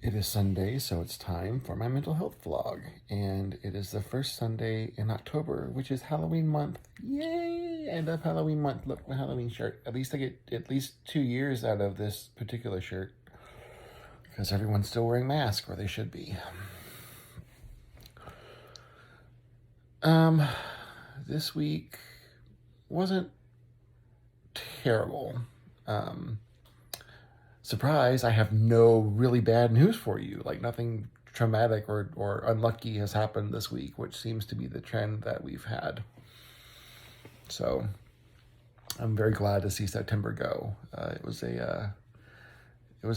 It is Sunday, so it's time for my mental health vlog. And it is the first Sunday in October, which is Halloween month. Yay! End of Halloween month. Look, my Halloween shirt. At least I get at least 2 years out of this particular shirt. Because everyone's still wearing masks, where they should be. Um, this week wasn't terrible. Um, Surprise, I have no really bad news for you. Like nothing traumatic or unlucky has happened this week, which seems to be the trend that we've had. So I'm very glad to see September go. It was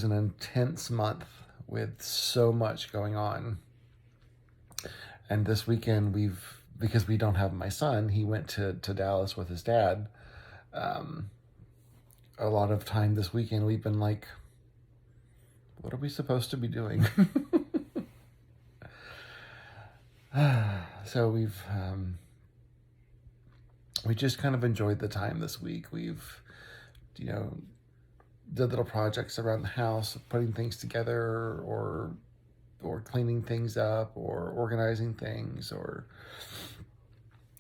an intense month with so much going on. And this weekend because we don't have my son, he went to Dallas with his dad. Um, a lot of time this weekend we've been like, what are we supposed to be doing? So we just kind of enjoyed the time this week. We've, you know, did little projects around the house, putting things together, or cleaning things up, or organizing things, or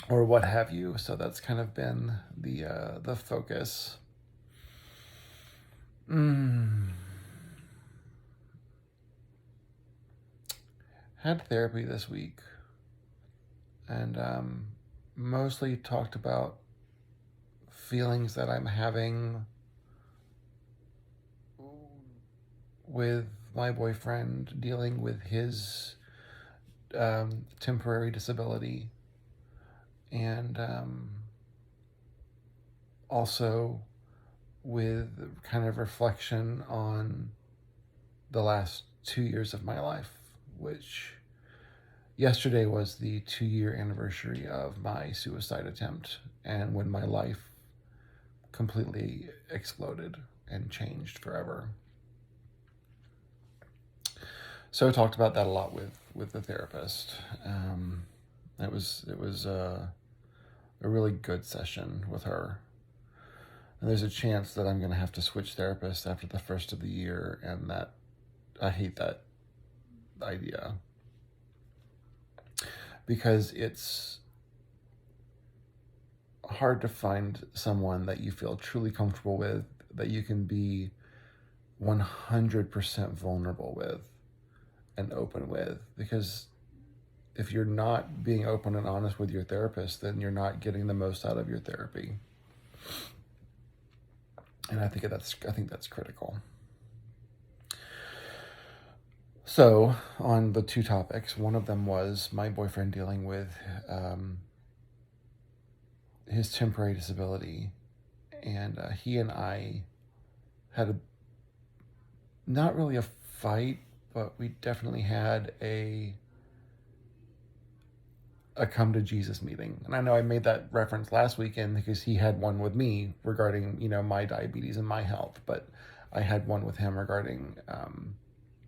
what have you. So that's kind of been the focus. Had therapy this week, and mostly talked about feelings that I'm having with my boyfriend dealing with his temporary disability, and also with kind of reflection on the last 2 years of my life, which yesterday was the 2-year anniversary of my suicide attempt, and when my life completely exploded and changed forever. So I talked about that a lot with the therapist. It was a really good session with her. And there's a chance that I'm going to have to switch therapists after the first of the year, and that I hate that idea because it's hard to find someone that you feel truly comfortable with, that you can be 100% vulnerable with and open with, because if you're not being open and honest with your therapist, then you're not getting the most out of your therapy. And I think that's critical. So on the two topics, one of them was my boyfriend dealing with his temporary disability, and he and I had not really a fight, but we definitely had a come to Jesus meeting. And I know I made that reference last weekend because he had one with me regarding, my diabetes and my health, but I had one with him regarding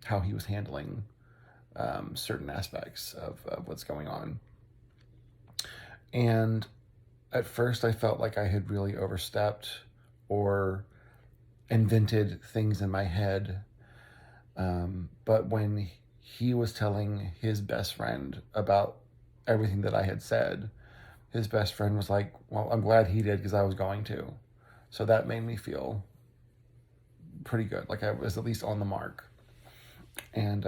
how he was handling certain aspects of what's going on. And at first I felt like I had really overstepped or invented things in my head. But when he was telling his best friend about everything that I had said, his best friend was like, well, I'm glad he did because I was going to. So that made me feel pretty good. Like I was at least on the mark. And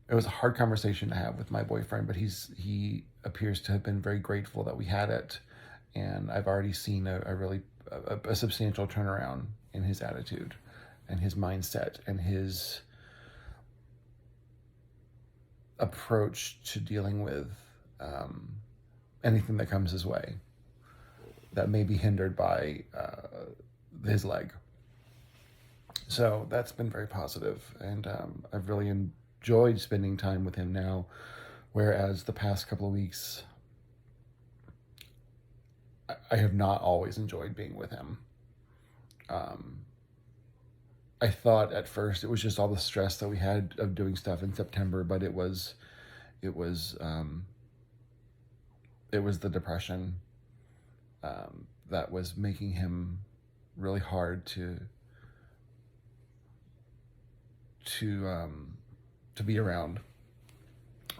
it was a hard conversation to have with my boyfriend, but he appears to have been very grateful that we had it. And I've already seen a substantial turnaround in his attitude and his mindset and his approach to dealing with anything that comes his way that may be hindered by his leg. So that's been very positive, and I've really enjoyed spending time with him now, whereas the past couple of weeks I have not always enjoyed being with him. I thought at first it was just all the stress that we had of doing stuff in September, but it was the depression that was making him really hard to to be around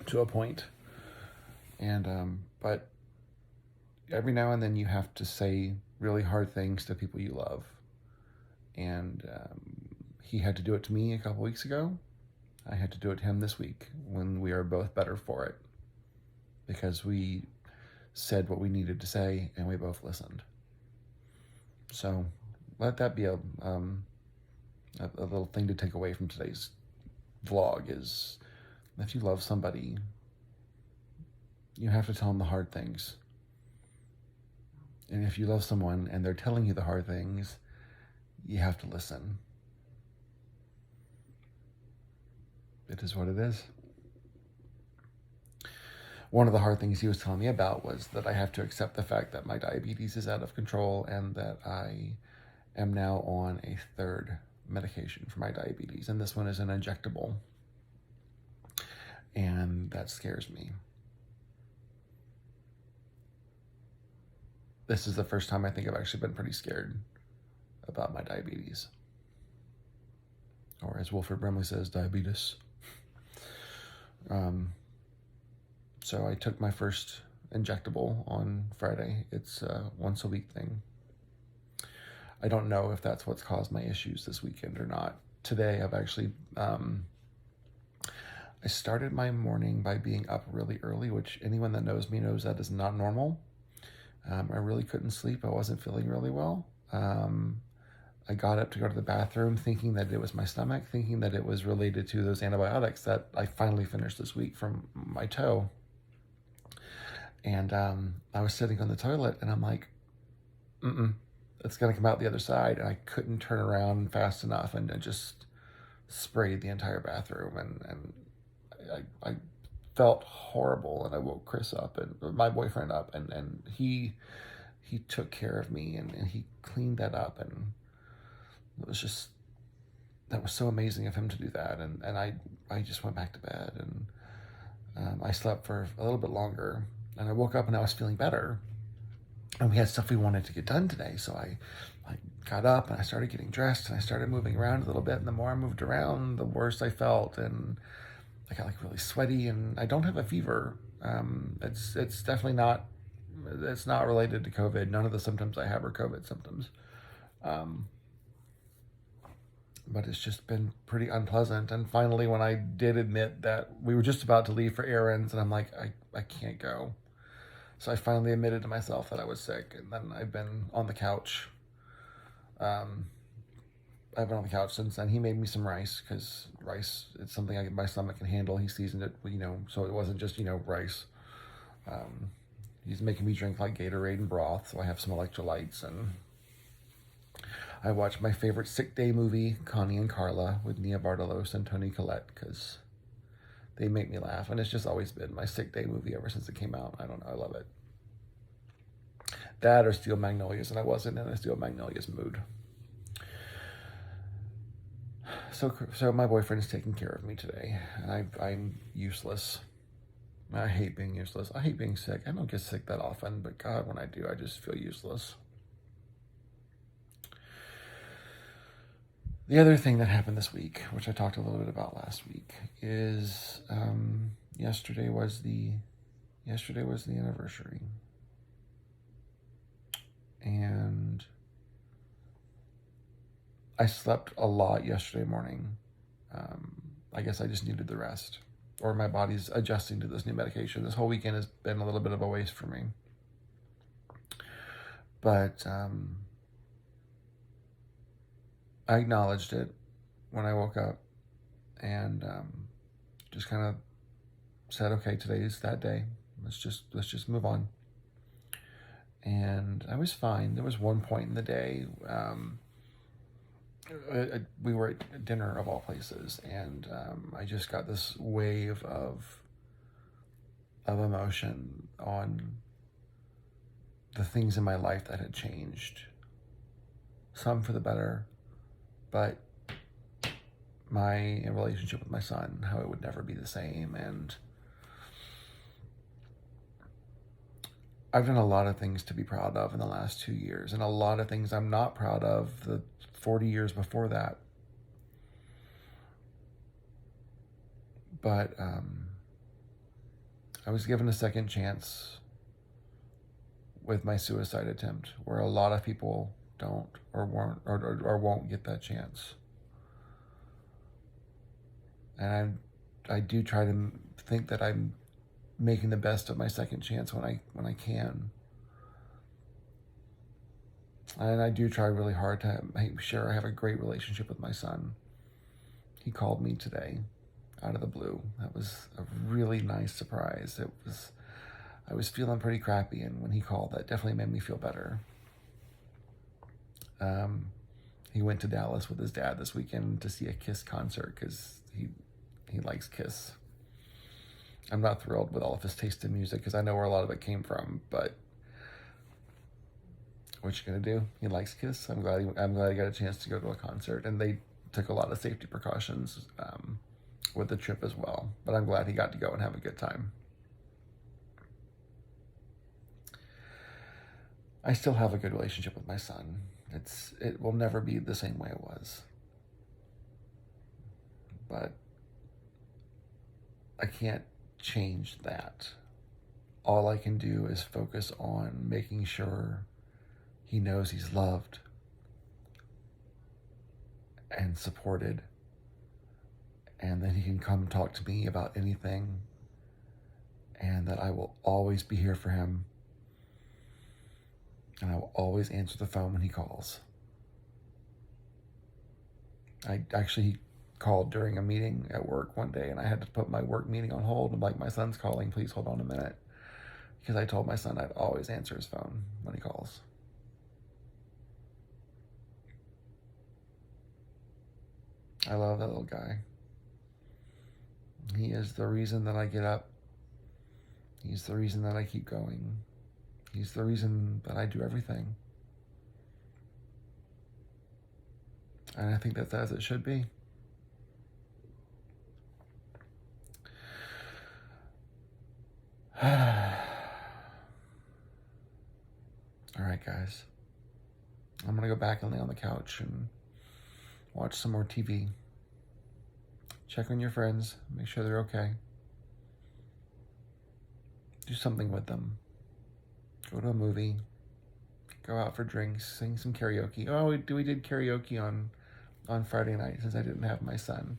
to a point. And but every now and then you have to say really hard things to people you love. And he had to do it to me a couple weeks ago. I had to do it to him this week when we are both better for it, because we said what we needed to say and we both listened. So let that be a little thing to take away from today's vlog is, if you love somebody, you have to tell them the hard things. And if you love someone and they're telling you the hard things, you have to listen. It is what it is. One of the hard things he was telling me about was that I have to accept the fact that my diabetes is out of control and that I am now on a third medication for my diabetes. And this one is an injectable. And that scares me. This is the first time I think I've actually been pretty scared about my diabetes. Or as Wilford Brimley says, diabetes. So I took my first injectable on Friday. It's a once a week thing. I don't know if that's what's caused my issues this weekend or not. Today I've actually, I started my morning by being up really early, which anyone that knows me knows that is not normal. I really couldn't sleep. I wasn't feeling really well. I got up to go to the bathroom thinking that it was my stomach, thinking that it was related to those antibiotics that I finally finished this week from my toe. And I was sitting on the toilet and I'm like, it's going to come out the other side. And I couldn't turn around fast enough, and it just sprayed the entire bathroom. And I felt horrible, and I woke Chris up, and my boyfriend up, and he took care of me, and he cleaned that up. And it was just, that was so amazing of him to do that. And I just went back to bed, and I slept for a little bit longer, and I woke up and I was feeling better. And we had stuff we wanted to get done today. So I got up and I started getting dressed, and I started moving around a little bit. And the more I moved around, the worse I felt. And I got like really sweaty, and I don't have a fever. It's definitely not, it's not related to COVID. None of the symptoms I have are COVID symptoms. But it's just been pretty unpleasant. And finally, when I did admit that we were just about to leave for errands, and I'm like, I can't go. So I finally admitted to myself that I was sick, and then I've been on the couch. I've been on the couch since then. He made me some rice, because rice, it's something my stomach can handle. He seasoned it, so it wasn't just, rice. He's making me drink like Gatorade and broth, so I have some electrolytes. And I watched my favorite sick day movie, Connie and Carla, with Nia Bartolos and Toni Collette, because they make me laugh. And it's just always been my sick day movie ever since it came out. I don't know, I love it. That or Steel Magnolias, and I wasn't in a Steel Magnolias mood. So my boyfriend's taking care of me today, and I'm useless. I hate being useless. I hate being sick. I don't get sick that often, but God, when I do, I just feel useless. The other thing that happened this week, which I talked a little bit about last week, is yesterday was the anniversary. And I slept a lot yesterday morning. I guess I just needed the rest, or my body's adjusting to this new medication. This whole weekend has been a little bit of a waste for me. But I acknowledged it when I woke up, and just kind of said, okay, today's that day. Let's just move on. And I was fine. There was one point in the day, we were at dinner of all places, and I just got this wave of emotion on the things in my life that had changed. Some for the better, but my relationship with my son, how it would never be the same. And I've done a lot of things to be proud of in the last 2 years, and a lot of things I'm not proud of the 40 years before that. But I was given a second chance with my suicide attempt, where a lot of people don't or won't get that chance. And I do try to think that I'm making the best of my second chance when I can. And I do try really hard to make sure I have a great relationship with my son. He called me today out of the blue. That was a really nice surprise. I was feeling pretty crappy, and when he called, that definitely made me feel better. He went to Dallas with his dad this weekend to see a Kiss concert because he likes Kiss. I'm not thrilled with all of his taste in music because I know where a lot of it came from, but what you gonna do? He likes Kiss. I'm glad he got a chance to go to a concert, and they took a lot of safety precautions with the trip as well. But I'm glad he got to go and have a good time. I still have a good relationship with my son. It will never be the same way it was, but I can't change that. All I can do is focus on making sure he knows he's loved and supported, and that he can come talk to me about anything, and that I will always be here for him, and I will always answer the phone when he calls. I actually called during a meeting at work one day, and I had to put my work meeting on hold. I'm like, my son's calling, please hold on a minute. Because I told my son I'd always answer his phone when he calls. I love that little guy. He is the reason that I get up. He's the reason that I keep going. He's the reason that I do everything. And I think that's as it should be. All right, guys. I'm going to go back and lay on the couch and watch some more TV. Check on your friends. Make sure they're okay. Do something with them. Go to a movie. Go out for drinks. Sing some karaoke. Oh, we did karaoke on Friday night since I didn't have my son.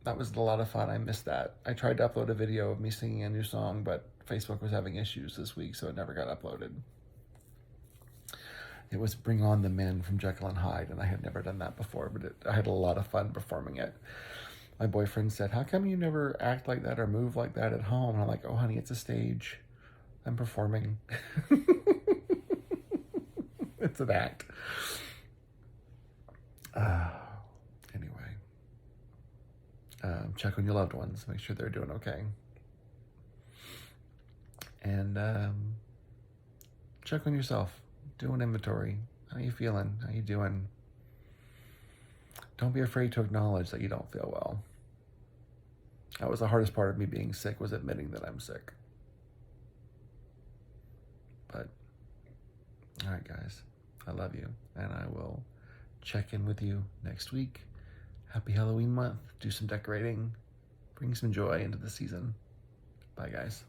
That was a lot of fun. I missed that. I tried to upload a video of me singing a new song, but Facebook was having issues this week, so it never got uploaded. It was Bring On the Men from Jekyll and Hyde, and I had never done that before, but I had a lot of fun performing it. My boyfriend said, how come you never act like that or move like that at home? And I'm like, oh, honey, it's a stage. I'm performing. It's an act. Anyway, check on your loved ones. Make sure they're doing okay. And check on yourself. Do an inventory. How you feeling? How you doing? Don't be afraid to acknowledge that you don't feel well. That was the hardest part of me being sick, was admitting that I'm sick. But, all right, guys. I love you, and I will check in with you next week. Happy Halloween month. Do some decorating. Bring some joy into the season. Bye, guys.